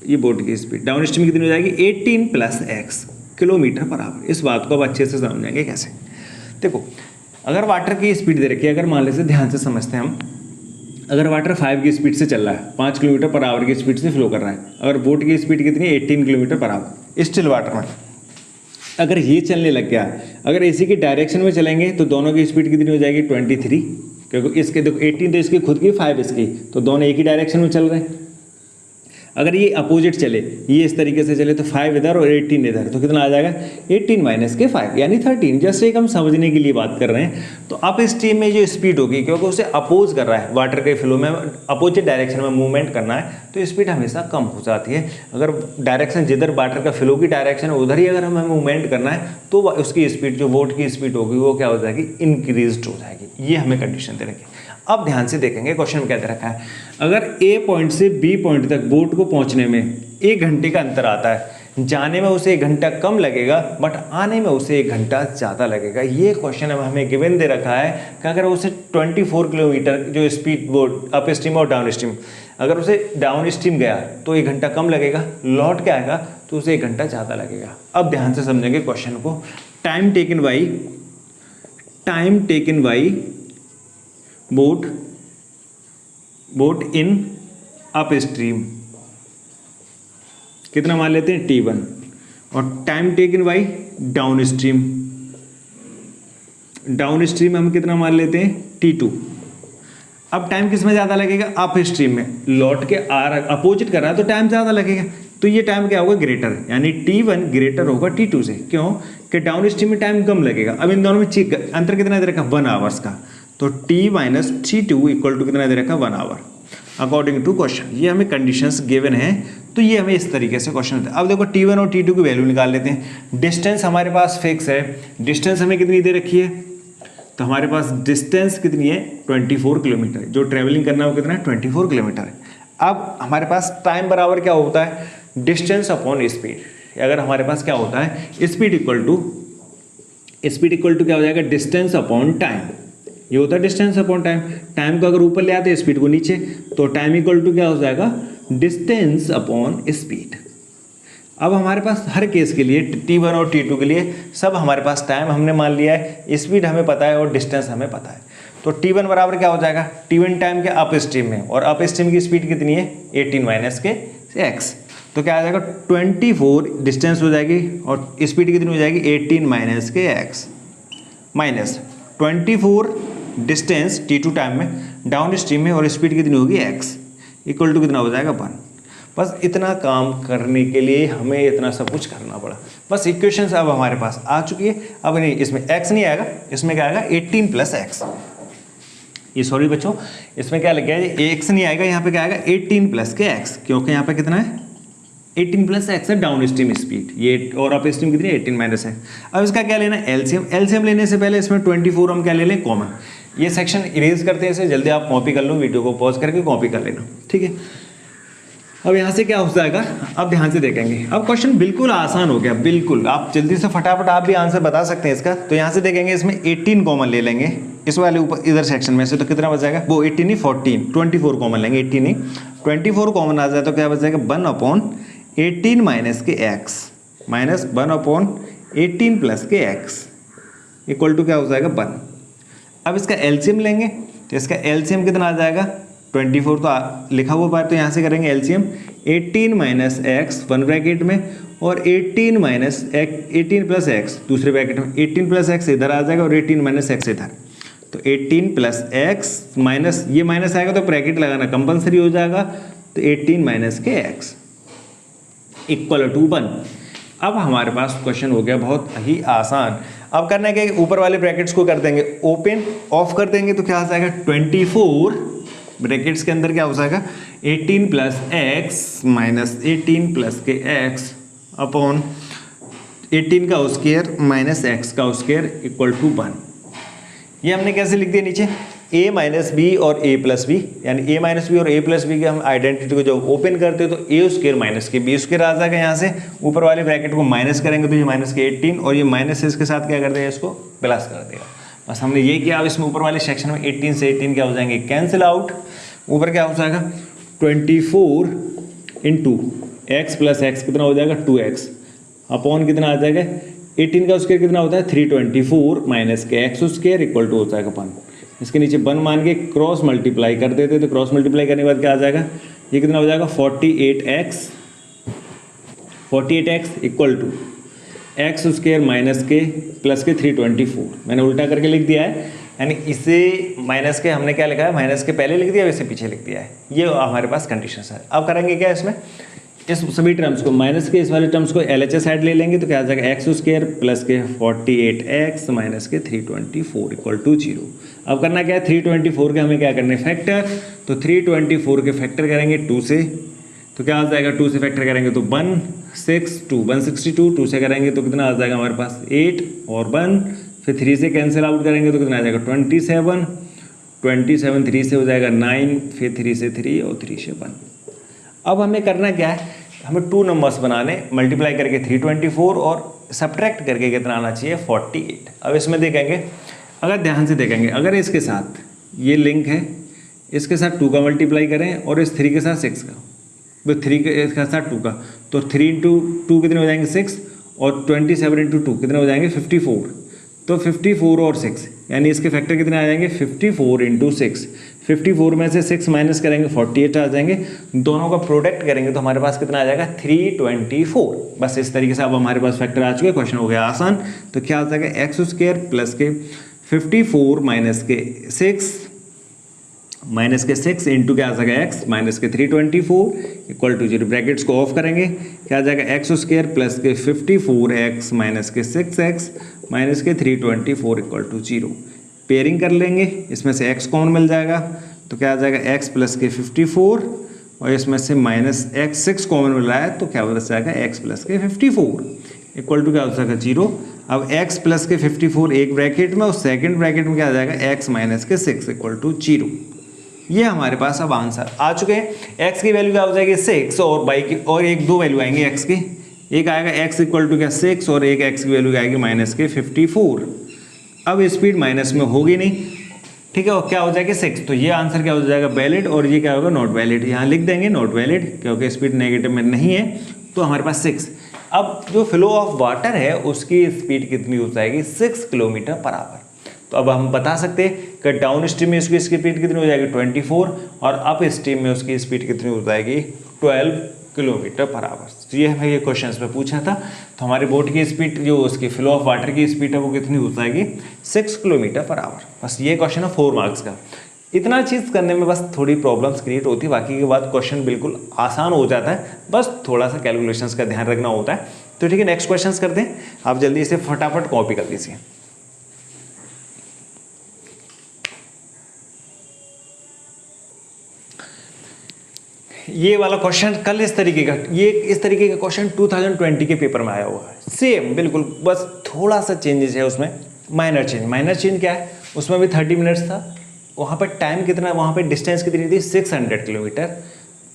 ये बोट की स्पीड, डाउन स्ट्रीम कितनी हो जाएगी 18 plus x kilometre per our. इस बात को अब अच्छे से समझेंगे कैसे। देखो, अगर वाटर की स्पीड दे रखी है, अगर मान लीजिए ध्यान से समझते हैं हम, अगर वाटर 5 की स्पीड से चल रहा है, 5 किलोमीटर पर आवर की स्पीड से फ्लो कर रहा है, अगर बोट की स्पीड कितनी है 18 kilometre per our still water में, अगर ये चलने लग गया, अगर इसी की डायरेक्शन में चलेंगे तो दोनों की स्पीड कितनी हो जाएगी 23, क्योंकि इसके देखो 18 तो इसकी खुद की, 5 इसकी, तो दोनों एक ही डायरेक्शन में चल रहे हैं। अगर ये अपोजिट चले, ये इस तरीके से चले, तो 5 इधर और 18 इधर, तो कितना आ जाएगा 18 माइनस के 5 यानी 13। जैसे एक हम समझने के लिए बात कर रहे हैं, तो अप स्ट्रीम में जो स्पीड होगी, क्योंकि उसे अपोज कर रहा है, वाटर के फ्लो में अपोजिट डायरेक्शन में मूवमेंट करना है, तो स्पीड हमेशा कम हो जाती है। अगर डायरेक्शन जिधर वाटर का फ्लो की डायरेक्शन है उधर ही अगर हमें मूवमेंट करना है, तो उसकी स्पीड, जो बोट की स्पीड होगी, वो क्या हो जाएगी, इंक्रीज हो जाएगी। ये हमें कंडीशन दे रखी है। अब ध्यान से देखेंगे क्वेश्चन में क्या दे रखा है, अगर ए पॉइंट से बी पॉइंट तक बोट को पहुंचने में 1 घंटे का अंतर आता है, जाने में उसे 1 घंटा कम लगेगा बट आने में उसे 1 घंटा ज़्यादा लगेगा। ये क्वेश्चन हमें गिवन दे रखा है कि अगर उसे 24 किलोमीटर जो स्पीड बोट अप स्ट्रीम और डाउन स्ट्रीम, अगर उसे डाउन स्ट्रीम गया तो 1 घंटा कम लगेगा, लौट के आएगा तो उसे 1 घंटा ज़्यादा लगेगा। अब ध्यान से समझेंगे क्वेश्चन को, time taken by boat in up stream कितना मान लेते हैं t1, और time taken by down stream हम कितना मान लेते हैं t2। अब टाइम किस में ज़्यादा लगेगा, अप स्ट्रीम में, लौट के आ रहा, अपोजिट कर रहा है तो टाइम ज़्यादा लगेगा, तो ये टाइम क्या होगा, ग्रेटर, यानी t1 ग्रेटर होगा t2 से। क्यों कि डाउन स्ट्रीम में टाइम कम लगेगा। अब इन दोनों में अंतर कितना दे रखा, 1 आवर्स का, तो t minus t2 equal to कितना दे रखा, 1 आवर अकॉर्डिंग टू क्वेश्चन। ये हमें कंडीशंस गिवन है, तो ये हमें इस तरीके से क्वेश्चन होता है। अब देखो t1 और t2 की वैल्यू निकाल लेते हैं। डिस्टेंस हमारे पास फिक्स है, डिस्टेंस हमें कितनी दे रखी है, तो हमारे पास डिस्टेंस कितनी है 24 किलोमीटर, जो ट्रेवलिंग करना है वो कितना है 24 किलोमीटर है। अब हमारे पास टाइम बराबर क्या होता है डिस्टेंस अपॉन स्पीड। अगर हमारे पास क्या होता है स्पीड इक्वल टू क्या हो जाएगा डिस्टेंस अपॉन टाइम, ये होता है डिस्टेंस अपॉन टाइम। टाइम को अगर ऊपर ले आते हैं स्पीड को नीचे, तो टाइम इक्वल टू क्या हो जाएगा डिस्टेंस अपॉन स्पीड। अब हमारे पास हर केस के लिए T1 और T2 के लिए सब हमारे पास टाइम हमने मान लिया है, स्पीड हमें पता है और डिस्टेंस हमें पता है। तो T1 बराबर क्या हो जाएगा T1 टाइम के अप स्ट्रीम में, और अप स्ट्रीम की स्पीड कितनी है 18 माइनस के x, तो क्या आ जाएगा 24 डिस्टेंस हो जाएगी और स्पीड कितनी हो जाएगी 18 माइनस के x minus 24 distance T2 time में डाउन स्ट्रीम में और स्पीड कितनी होगी x इक्वल टू कितना हो जाएगा 1। बस इतना काम करने के लिए हमें इतना सब कुछ करना पड़ा। बस इक्वेशंस अब हमारे पास आ चुकी है। अब नहीं इसमें x नहीं आएगा, इसमें क्या आएगा 18 प्लस एक्स। ये सॉरी बच्चों, इसमें क्या लग गया है x नहीं आएगा, यहाँ पे क्या आएगा 18 प्लस के x, क्योंकि यहाँ पे कितना है 18 प्लस एक्स है डाउन स्ट्रीम स्पीड ये, और अप स्ट्रीम कितनी है 18 माइनस है। अब इसका क्या लेना है एलसीएम। एलसीएम लेने से पहले इसमें 24 हम क्या ले लें कॉमन। ये सेक्शन इरेज करते हैं, इसे जल्दी आप कॉपी कर लो, वीडियो को पॉज करके कॉपी कर लेना, ठीक है। अब यहाँ से क्या हो जाएगा, अब ध्यान से देखेंगे। अब क्वेश्चन बिल्कुल आसान हो गया, बिल्कुल आप जल्दी से फटाफट आप भी आंसर बता सकते हैं इसका। तो यहाँ से देखेंगे इसमें 18 कॉमन ले लेंगे इस वाले ऊपर इधर सेक्शन में से, तो कितना बच जाएगा वो 18 नहीं 14, 24 कॉमन लेंगे, 18 नहीं 24 कॉमन आ जाए तो क्या बच जाएगा 1 अपॉन 18 माइनस के एक्स माइनस 1 अपॉन 18 प्लस के एक्स इक्वल टू क्या हो जाएगा 1। अब इसका एलसीएम लेंगे तो इसका एलसीएम कितना आ जाएगा 24 तो लिखा हुआ बात, तो यहाँ से करेंगे एलसीएम 18 माइनस एक्स 1 ब्रैकेट में और 18 माइनस 18 प्लस एक्स दूसरे ब्रैकेट में, 18 प्लस एक्स इधर आ जाएगा और 18 माइनस एक्स इधर, तो 18 प्लस एक्स माइनस ये माइनस आएगा तो ब्रैकेट लगाना कंपलसरी हो जाएगा, तो 18 माइनस के एक्स इक्वल टू 1। अब हमारे पास क्वेश्चन हो गया बहुत ही आसान। अब करना है कि ऊपर वाले ब्रैकेट्स को कर देंगे ओपन, ऑफ कर देंगे तो क्या आ जाएगा 24 ब्रैकेट्स के अंदर क्या हो जाएगा 18 प्लस एक्स माइनस 18 प्लस के एक्स अपॉन 18 का स्क्वायर माइनस एक्स का स्क्वायर इक्वल टू 1। ये हमने कैसे लिख दिया नीचे a माइनस बी और a प्लस बी, यानी a माइनस बी और a प्लस बी के हम आइडेंटिटी को जब ओपन करते हैं तो a स्क्वायर माइनस के बी स्क्वायर आ जाएगा। यहाँ से ऊपर वाले ब्रैकेट को माइनस करेंगे तो ये माइनस के 18 और ये माइनस इसके साथ क्या कर देगा इसको प्लस कर देगा। बस हमने ये किया। अब इसमें ऊपर वाले सेक्शन में 18 से 18 क्या हो जाएंगे कैंसिल आउट, ऊपर क्या हो जाएगा 24 इंटू एक्स प्लस एक्स कितना हो जाएगा 2x अपॉन कितना आ जाएगा 18 का स्क्वायर कितना होता है 324 माइनस के एक्स स्क्वायर इक्वल टू हो जाएगा 1। इसके नीचे 1 मान के क्रॉस मल्टीप्लाई कर देते, तो क्रॉस मल्टीप्लाई करने के बाद क्या आ जाएगा ये कितना हो जाएगा 48x equal to x square minus के प्लस के 324। मैंने उल्टा करके लिख दिया है, यानी इसे माइनस के हमने क्या लिखा है माइनस के पहले लिख दिया वैसे पीछे लिख दिया है। ये हमारे पास कंडीशन है। अब करेंगे क्या इसमें इस सभी टर्म्स को माइनस के इस वाले टर्म्स को LHS साइड ले लेंगे तो क्या आ जाएगा एक्स स्क्वायर प्लस के 48x माइनस के 324 इक्वल टू 0। अब करना क्या है 324 के हमें क्या करने फैक्टर, तो 324 के फैक्टर करेंगे 2 से, तो क्या आ जाएगा 2 से फैक्टर करेंगे तो 162 2 से करेंगे तो कितना आ जाएगा हमारे पास 8 और 1, फिर 3 से कैंसिल आउट करेंगे तो कितना आ जाएगा 27 3 से हो जाएगा 9, फिर 3 से 3 और 3 से 1। अब हमें करना क्या है हमें 2 नंबर्स बनाने, मल्टीप्लाई करके 324 और सब्ट्रैक्ट करके कितना आना चाहिए 48। अब इसमें देखेंगे अगर ध्यान से देखेंगे अगर इसके साथ ये लिंक है इसके साथ 2 का मल्टीप्लाई करें और इस 3 के साथ 6 का, तो 3 के साथ 2 का, तो 3 इंटू 2 कितने हो जाएंगे 6 और 27 इंटू 2 कितने हो जाएंगे 54, तो 54 और 6 यानी इसके फैक्टर कितने आ जाएंगे 54 इंटू 6। 54 में से 6 माइनस करेंगे 48 आ जाएंगे, दोनों का प्रोडक्ट करेंगे तो हमारे पास कितना आ जाएगा 324। बस इस तरीके से अब हमारे पास फैक्टर आ चुके हैं, क्वेश्चन हो गया आसान। तो क्या आ जाएगा एक्स स्क्वायर प्लस के 54 माइनस के 6 इंटू क्या आ जाएगा एक्स माइनस के 324 इक्वल टू 0। ब्रैकेट्स को ऑफ करेंगे क्या आ जाएगा एक्स स्क्वायर प्लस के 54x माइनस के 6x माइनस के 324 इक्वल टू 0। पेयरिंग कर लेंगे, इसमें से x कॉमन मिल जाएगा तो क्या आ जाएगा x प्लस के 54 और इसमें से माइनस x 6 कॉमन मिल रहा है तो क्या बच जाएगा x प्लस के 54 इक्वल टू क्या हो जाएगा 0। अब x प्लस के 54 एक ब्रैकेट में और सेकंड ब्रैकेट में क्या आ जाएगा x माइनस के 6 इक्वल टू 0। ये हमारे पास अब आंसर आ चुके हैं। x की वैल्यू क्या हो जाएगी 6 और y की और एक दो वैल्यू आएंगे x की, एक आएगा x इक्वल टू क्या 6 और एक x की वैल्यू आएगी माइनस के 54। अब स्पीड माइनस में होगी नहीं, ठीक है, और क्या हो जाएगी 6, तो ये आंसर क्या हो जाएगा वैलिड और ये क्या होगा नॉट वैलिड। यहाँ लिख देंगे नॉट वैलिड क्योंकि स्पीड नेगेटिव में नहीं है, तो हमारे पास 6। अब जो फ्लो ऑफ वाटर है उसकी स्पीड कितनी हो जाएगी 6 किलोमीटर पर आवर। तो अब हम बता सकते हैं कि डाउन स्ट्रीम में उसकी स्पीड कितनी हो जाएगी 24 और अप स्ट्रीम में उसकी स्पीड कितनी हो जाएगी 12 किलोमीटर पर आवर। तो ये हमें ये क्वेश्चन में पूछा था। तो हमारे बोट की स्पीड जो उसकी फ्लो ऑफ वाटर की स्पीड है वो कितनी हो जाएगी 6 किलोमीटर पर आवर। बस ये क्वेश्चन है 4 मार्क्स का। इतना चीज़ करने में बस थोड़ी प्रॉब्लम्स क्रिएट होती है, बाकी के बाद क्वेश्चन बिल्कुल आसान हो जाता है, बस थोड़ा सा कैलकुलेशंस का ध्यान रखना होता है। तो ठीक है, नेक्स्ट क्वेश्चंस करते हैं। आप जल्दी से फटाफट कॉपी कर लीजिए। ये वाला क्वेश्चन कल इस तरीके का, ये इस तरीके का क्वेश्चन 2020 के पेपर में आया हुआ है, सेम बिल्कुल, बस थोड़ा सा चेंजेस है उसमें, माइनर चेंज क्या है, उसमें भी 30 मिनट्स था, वहाँ पर टाइम कितना, वहाँ पर डिस्टेंस कितनी थी 600 किलोमीटर,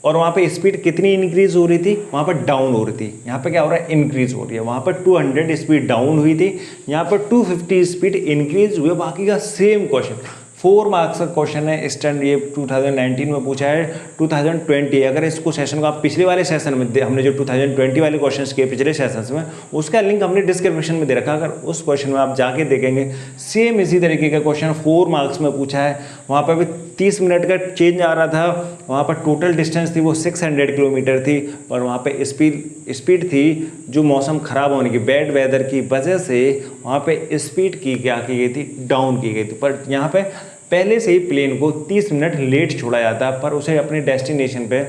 और वहाँ पे स्पीड कितनी इंक्रीज हो रही थी, वहाँ पर डाउन हो रही थी। यहाँ पे क्या हो रहा है इंक्रीज हो रही है, वहाँ पर 200 स्पीड डाउन हुई थी, यहाँ पर 250 स्पीड इंक्रीज हुई। बाकी का सेम क्वेश्चन 4 मार्क्स का क्वेश्चन है। स्टैंड ये 2019 में पूछा है, 2020 अगर इसको सेशन को आप पिछले वाले सेशन में हमने जो 2020 वाले क्वेश्चंस किए पिछले सेशंस में, उसका लिंक हमने डिस्क्रिप्शन में दे रखा। अगर उस क्वेश्चन में आप जाके देखेंगे सेम इसी तरीके का क्वेश्चन 4 मार्क्स में पूछा है। वहाँ पर भी 30 मिनट का चेंज आ रहा था, वहाँ पर टोटल डिस्टेंस थी वो 600 किलोमीटर थी, और वहाँ पर स्पीड थी जो मौसम ख़राब होने की, बैड वेदर की वजह से वहाँ पे स्पीड की क्या की गई थी, डाउन की गई थी। पर यहाँ पे पहले से ही प्लेन को 30 मिनट लेट छोड़ा जाता है, पर उसे अपने डेस्टिनेशन पे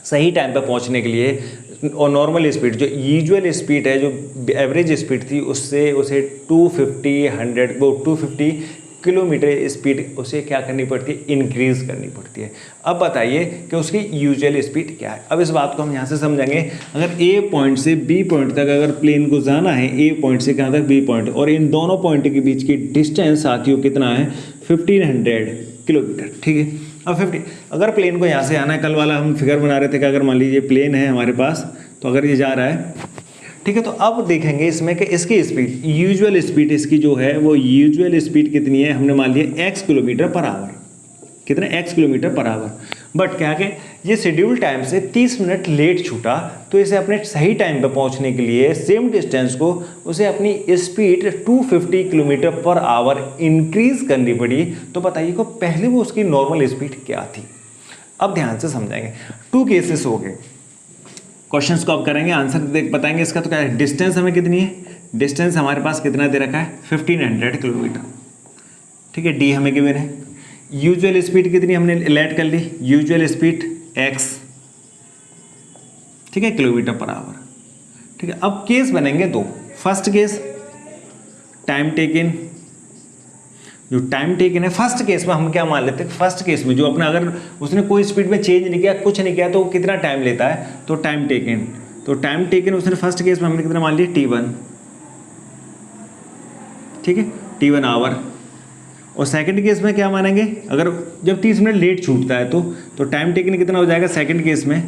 सही टाइम पे पहुँचने के लिए, और नॉर्मल स्पीड जो यूजुअल स्पीड है, जो एवरेज स्पीड थी, उससे उसे 250 किलोमीटर स्पीड उसे क्या करनी पड़ती है, इंक्रीज़ करनी पड़ती है। अब बताइए कि उसकी यूजुअल स्पीड क्या है। अब इस बात को हम यहाँ से समझेंगे। अगर ए पॉइंट से बी पॉइंट तक अगर प्लेन को जाना है, ए पॉइंट से कहाँ तक बी पॉइंट, और इन दोनों पॉइंट के बीच की डिस्टेंस साथियों कितना है 1500 किलोमीटर, ठीक है। अब 50 अगर प्लेन को यहाँ से आना है, कल वाला हम फिगर बना रहे थे कि अगर मान लीजिए प्लेन है हमारे पास, तो अगर ये जा रहा है, ठीक है, तो अब देखेंगे इसमें कि इसकी स्पीड, यूजुअल स्पीड इसकी जो है वो यूजुअल स्पीड कितनी है, हमने मान लिया x किलोमीटर पर आवर, कितना x kilometre per our. But क्या कि ये शेड्यूल टाइम से 30 मिनट लेट छूटा, तो इसे अपने सही टाइम पे पहुंचने के लिए सेम डिस्टेंस को उसे अपनी speed 250 kilometre per our increase करनी पड़ी। तो बताइए को पहले वो उसकी नॉर्मल स्पीड क्या थी। अब ध्यान से समझाएंगे, 2 केसेस हो गए। क्वेश्चंस को अब करेंगे, आंसर देख बताएंगे इसका। तो क्या है, डिस्टेंस हमें कितनी है, डिस्टेंस हमारे पास कितना दे रखा है 1500 किलोमीटर, ठीक है, डी हमें गिवन है। यूजुअल स्पीड कितनी हमने लेट कर ली, यूजुअल स्पीड x, ठीक है, किलोमीटर पर आवर, ठीक है। अब केस बनेंगे 2। फर्स्ट केस टाइम टेकन, जो टाइम टेकन है फर्स्ट केस में हम क्या मान लेते हैं, फर्स्ट केस में जो अपना अगर उसने कोई स्पीड में चेंज नहीं किया, कुछ नहीं किया, तो वो कितना टाइम लेता है, तो टाइम टेकन। तो टाइम टेकन उसने फर्स्ट केस में हमने कितना मान लिया t1, ठीक है, t1 आवर। और सेकंड केस में क्या मानेंगे, अगर जब 30 मिनट लेट छूटता है तो टाइम टेकन कितना हो जाएगा सेकंड केस में,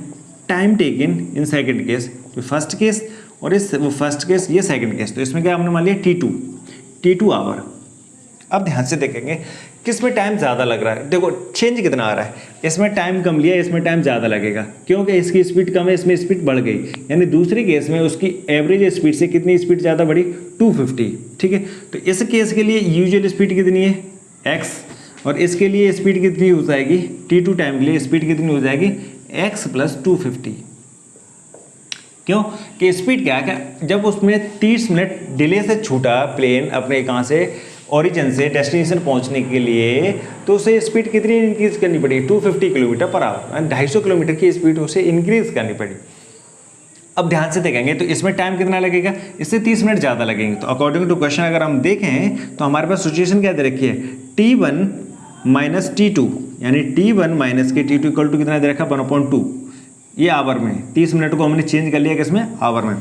time taken in second case, तो फर्स्ट केस और इस वो फर्स्ट केस ये सेकंड केस, तो इसमें क्या हमने मान लिया t2 आवर। अब ध्यान से देखेंगे किस में टाइम ज़्यादा लग रहा है। देखो चेंज कितना आ रहा है, इसमें टाइम कम लिया, इसमें टाइम ज़्यादा लगेगा क्योंकि इसकी स्पीड कम है, इसमें स्पीड बढ़ गई। यानी दूसरे केस में उसकी एवरेज स्पीड से कितनी स्पीड ज़्यादा बढ़ी 250, ठीक है। तो इस केस के लिए यूजुअल स्पीड कितनी है x, और इसके लिए स्पीड कितनी हो जाएगी t2 टाइम के लिए स्पीड कितनी हो जाएगी x + 250। क्यों कि स्पीड क्या है, जब उसमें 30 मिनट डिले से छूटा प्लेन अपने कहाँ से, ओरिजिन से डेस्टिनेशन पहुंचने के लिए, तो उसे स्पीड कितनी इंक्रीज करनी पड़ी 250 किलोमीटर पर आवर, 250 किलोमीटर की स्पीड उसे इंक्रीज करनी पड़ी। अब ध्यान से देखेंगे तो इसमें टाइम कितना लगेगा, इससे 30 मिनट ज़्यादा लगेंगे। तो अकॉर्डिंग टू क्वेश्चन अगर हम देखें तो हमारे पास सिचुएशन क्या दे रखी है, t1 - t2, यानी t1 - के t2 इक्वल टू कितना दे रखा 1/2, ये आवर में। 30 मिनट को हमने चेंज कर लिया किसमें, आवर में।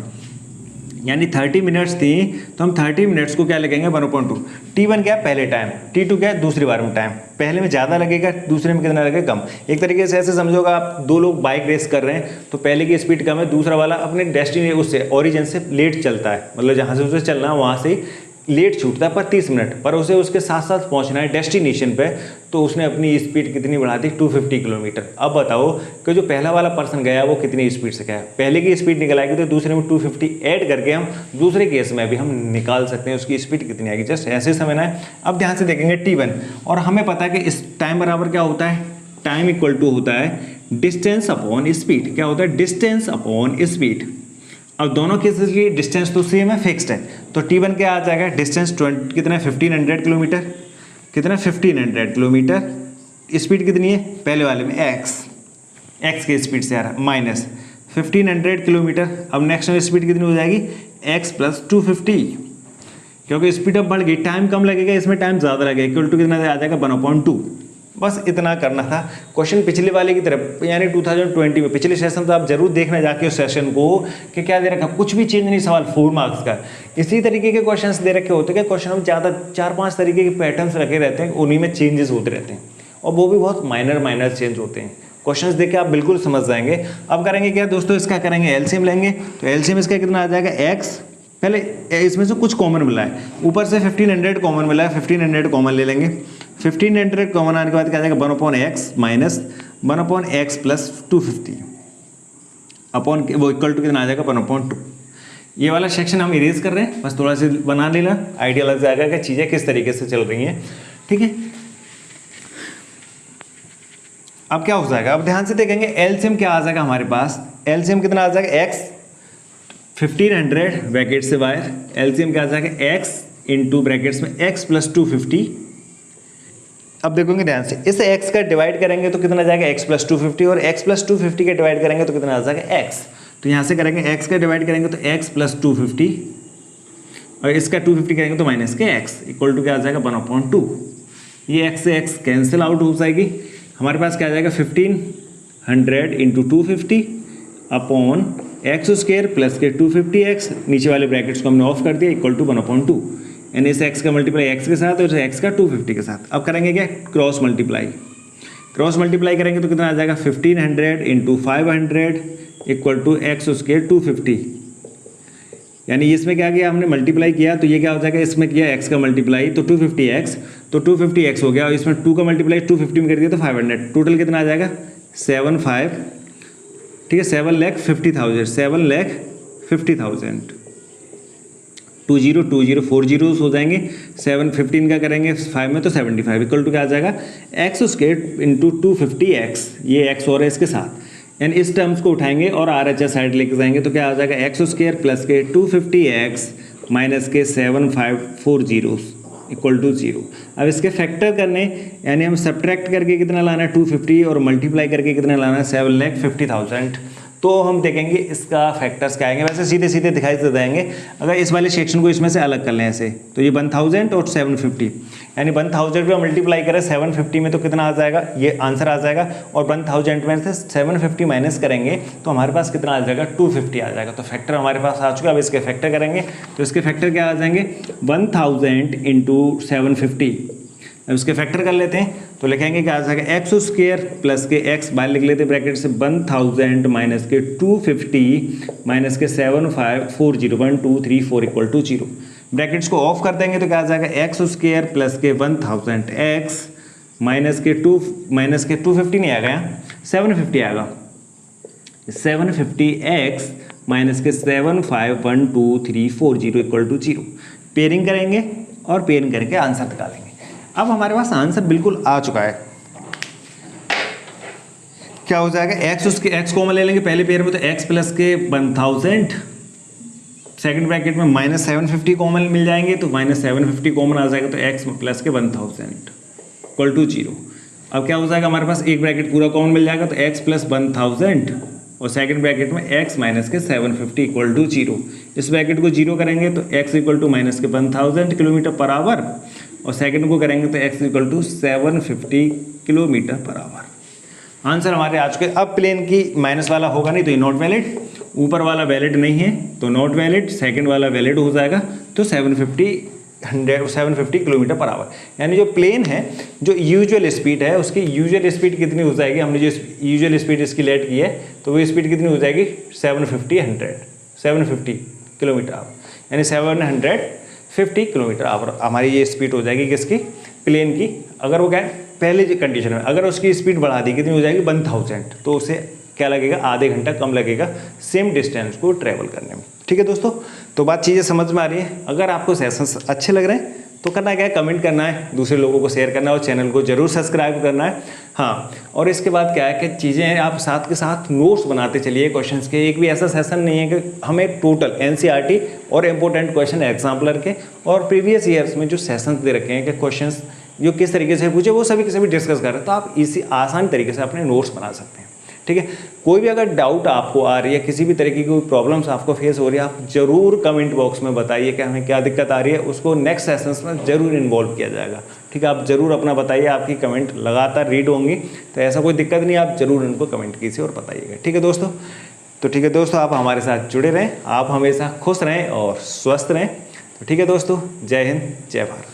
यानी 30 मिनट्स थी तो हम 30 मिनट्स को क्या लगेंगे 1/2। T1 क्या है पहले टाइम, T2 क्या है दूसरी बार में टाइम। पहले में ज़्यादा लगेगा, दूसरे में कितना लगेगा कम। एक तरीके से ऐसे समझोगा आप, दो लोग बाइक रेस कर रहे हैं तो पहले की स्पीड कम है, दूसरा वाला अपने डेस्टिनी उससे ओरिजिन से लेट चलता है, मतलब जहाँ से उसे चलना है वहाँ से लेट छूटता है पर 30 मिनट, पर उसे उसके साथ साथ पहुंचना है डेस्टिनेशन पे, तो उसने अपनी स्पीड कितनी बढ़ा दी 250 किलोमीटर। अब बताओ कि जो पहला वाला पर्सन गया वो कितनी स्पीड से गया, पहले की स्पीड निकल आएगी तो दूसरे में 250 ऐड करके हम दूसरे केस में भी हम निकाल सकते हैं उसकी स्पीड कितनी आएगी, जस्ट ऐसे समझना है। अब ध्यान से देखेंगे T1, और हमें पता है कि इस टाइम बराबर क्या होता है, टाइम इक्वल टू होता है डिस्टेंस अपॉन स्पीड। क्या होता है, डिस्टेंस अपॉन स्पीड। अब दोनों केसेस की डिस्टेंस तो सेम है, फिक्स्ड है, तो T1 क्या आ जाएगा, डिस्टेंस कितना है 1500 किलोमीटर, कितना 1500 किलोमीटर, स्पीड कितनी है पहले वाले में x की स्पीड से आ रहा है माइनस 1500 किलोमीटर। अब नेक्स्ट में स्पीड कितनी हो जाएगी x प्लस 250, क्योंकि स्पीड अब बढ़ गई, टाइम कम लगेगा, इसमें टाइम ज़्यादा लगेगा, इक्वल टू कितना आ जाएगा 1/2। बस इतना करना था। क्वेश्चन पिछले वाले की तरफ यानी 2020 में पिछले सेशन तो आप जरूर देखना जाके उस सेशन को कि क्या दे रखा, कुछ भी चेंज नहीं, सवाल 4 मार्क्स का। इसी तरीके के क्वेश्चंस दे रखे होते हैं, क्वेश्चन में ज़्यादा 4-5 तरीके के पैटर्न्स रखे रहते हैं, उन्हीं में चेंजेस होते रहते हैं और वो भी बहुत माइनर चेंज होते हैं। क्वेश्चंस देख के आप बिल्कुल समझ जाएंगे। अब करेंगे क्या दोस्तों, इसका करेंगे एलसीएम लेंगे, तो एलसीएम इसका कितना आ जाएगा x, पहले इसमें से कुछ कॉमन मिला है, ऊपर से 1500 कॉमन मिला है, 1500 कॉमन ले लेंगे। 1500 कॉमन आने के बाद क्या आ जाएगा 1/x minus 1/x plus 250 upon वो इक्वल टू कितना आ जाएगा 1/2। ये वाला सेक्शन हम इरेज कर रहे हैं, बस थोड़ा सा बना लेना, आइडिया लग जाएगा कि चीज़ें किस तरीके से चल रही हैं, ठीक है। अब क्या हो जाएगा, अब ध्यान से देखेंगे एलसीएम क्या आ जाएगा हमारे पास, एलसीएम कितना आ जाएगा x 1500 ब्रैकेट से बाहर, एलसीएम क्या आ जाएगा x इंटू ब्रैकेट्स में x प्लस 250। अब देखोगे ध्यान से, इस x का डिवाइड करेंगे तो कितना आ जाएगा x प्लस 250, और x प्लस 250 का डिवाइड करेंगे तो कितना आ जाएगा x। तो यहाँ से करेंगे x का डिवाइड करेंगे तो x प्लस 250, और इसका 250 करेंगे तो माइनस के x इक्वल टू क्या आ जाएगा 1/2। ये x से x कैंसिल आउट हो जाएगी, हमारे पास क्या आ जाएगा 1500 into 250 upon x square plus के 250x, नीचे वाले ब्रैकेट्स को हमने ऑफ कर दिया, इक्वल टू 1/2, यानी इस x का मल्टीप्लाई x के साथ और इस x का 250 के साथ। अब करेंगे क्या, क्रॉस मल्टीप्लाई करेंगे तो कितना आ जाएगा 1500 into 500 equal to x square 250, यानी इसमें क्या किया हमने मल्टीप्लाई किया तो ये क्या हो जाएगा, इसमें किया x का मल्टीप्लाई तो 250x, तो 250x हो गया, और इसमें 2 का मल्टीप्लाई 250 में कर दिया तो 500, टोटल कितना आ जाएगा 75, ठीक है, 7,50,000 20 4 जीरोस हो जाएंगे, 715 का करेंगे 5 में तो 75 इक्वल टू क्या आ जाएगा एक्स स्क्वायर इंटू 250x, ये x और है इसके साथ, यानी इस टर्म्स को उठाएंगे और RHS साइड लेके जाएंगे तो क्या आ जाएगा एक्स स्क्वायर प्लस के 250x माइनस के 7540 इक्वल टू 0। अब इसके फैक्टर करने, यानी हम सब्ट्रैक्ट करके कितना लाना है 250 और मल्टीप्लाई करके कितना लाना है 7,50,000, तो हम देखेंगे इसका फैक्टर्स क्या आएंगे। वैसे सीधे सीधे दिखाई दे जाएंगे, अगर इस वाले सेक्शन को इसमें से अलग कर लें ऐसे, तो ये 1000 और 750, यानी 1000 पे मल्टीप्लाई करें 750 में तो कितना आ जाएगा, ये आंसर आ जाएगा, और 1000 में से 750 माइनस करेंगे तो हमारे पास कितना आ जाएगा 250 आ जाएगा। तो फैक्टर हमारे पास आ चुका है। अब इसके फैक्टर करेंगे तो इसके फैक्टर क्या आ जाएंगे 1000 इंटू 750। अब इसके फैक्टर कर लेते हैं तो लिखेंगे क्या आ जाएगा एक्स स्क्वायर प्लस के एक्स बाहर लिख लेते हैं ब्रैकेट से 1000 माइनस के 250 माइनस के 7540 1 2 3 4 इक्वल टू 0। ब्रैकेट्स को ऑफ कर देंगे तो क्या आ जाएगा एक्स स्क्वायर प्लस के 1000 एक्स माइनस के 250 नहीं आ गया 750 आएगा 750x माइनस के 751234 इक्वल टू 0। पेयरिंग करेंगे और पेयरिंग करके आंसर निकालेंगे। अब हमारे पास आंसर बिल्कुल आ चुका है। क्या हो जाएगा एक्स कॉमन ले लेंगे पहले पेयर में, तो x प्लस के 1000 सेकंड ब्रैकेट में माइनस 750 कॉमन मिल जाएंगे, तो माइनस 750 कॉमन आ जाएगा, तो x प्लस के 1000 इक्वल टू 0। अब क्या हो जाएगा हमारे पास एक ब्रैकेट पूरा कॉमन मिल जाएगा, तो x प्लस 1000 और सेकंड ब्रैकेट में x माइनस के 750 इक्वल टू 0। इस ब्रैकेट को 0 करेंगे तो x इक्वल टू माइनस के 1000 किलोमीटर पर आवर, और सेकंड को करेंगे तो x equal to 750 kilometre per hour. Answer हमारे आज के। अब प्लेन की माइनस वाला होगा नहीं तो ये नॉट वैलिड, ऊपर वाला वैलिड नहीं है तो नॉट वैलिड, सेकंड वाला वैलिड हो जाएगा। तो 750 किलोमीटर पर आवर, यानी जो प्लेन है, जो यूजुअल स्पीड है, उसकी यूजुअल स्पीड कितनी हो जाएगी, हमने जो यूजुअल स्पीड इसकी लेट की है तो वो स्पीड कितनी हो जाएगी 750 किलोमीटर आवर, यानी 750 किलोमीटर आवर हमारी ये स्पीड हो जाएगी किसकी, प्लेन की। अगर वो क्या है पहले जो कंडीशन में अगर उसकी स्पीड बढ़ा दी कितनी हो जाएगी 1000, तो उसे क्या लगेगा, आधे घंटा कम लगेगा सेम डिस्टेंस को ट्रैवल करने में। ठीक है दोस्तों, तो बात चीज़ें समझ में आ रही है। अगर आपको सेशंस अच्छे लग रहे हैं तो करना क्या है, कमेंट करना है, दूसरे लोगों को शेयर करना है और चैनल को जरूर सब्सक्राइब करना है। हाँ, और इसके बाद क्या है कि चीज़ें आप साथ के साथ नोट्स बनाते चलिए क्वेश्चंस के। एक भी ऐसा सेशन नहीं है कि हमें टोटल एनसीईआरटी और इम्पोर्टेंट क्वेश्चन एग्जाम्पलर के और प्रीवियस ईयर्स में जो सेशंस दे रखे हैं कि क्वेश्चंस जो किस तरीके से पूछे वो सभी के सभी डिस्कस कर रहे हैं, तो आप इसी आसान तरीके से अपने नोट्स बना सकते हैं। ठीक है, कोई भी अगर डाउट आपको आ रही है, किसी भी तरीके की कोई प्रॉब्लम्स आपको फेस हो रही है, आप जरूर कमेंट बॉक्स में बताइए कि हमें क्या दिक्कत आ रही है, उसको नेक्स्ट सेशंस में जरूर इन्वॉल्व किया जाएगा। ठीक है, आप जरूर अपना बताइए, आपकी कमेंट लगातार रीड होंगी, तो ऐसा कोई दिक्कत नहीं, आप जरूर उनको कमेंट कीजिए और बताइएगा। ठीक है दोस्तों, तो ठीक है दोस्तों, आप हमारे साथ जुड़े रहें, आप हमेशा खुश रहें और स्वस्थ रहें। तो ठीक है दोस्तों, जय हिंद, जय भारत।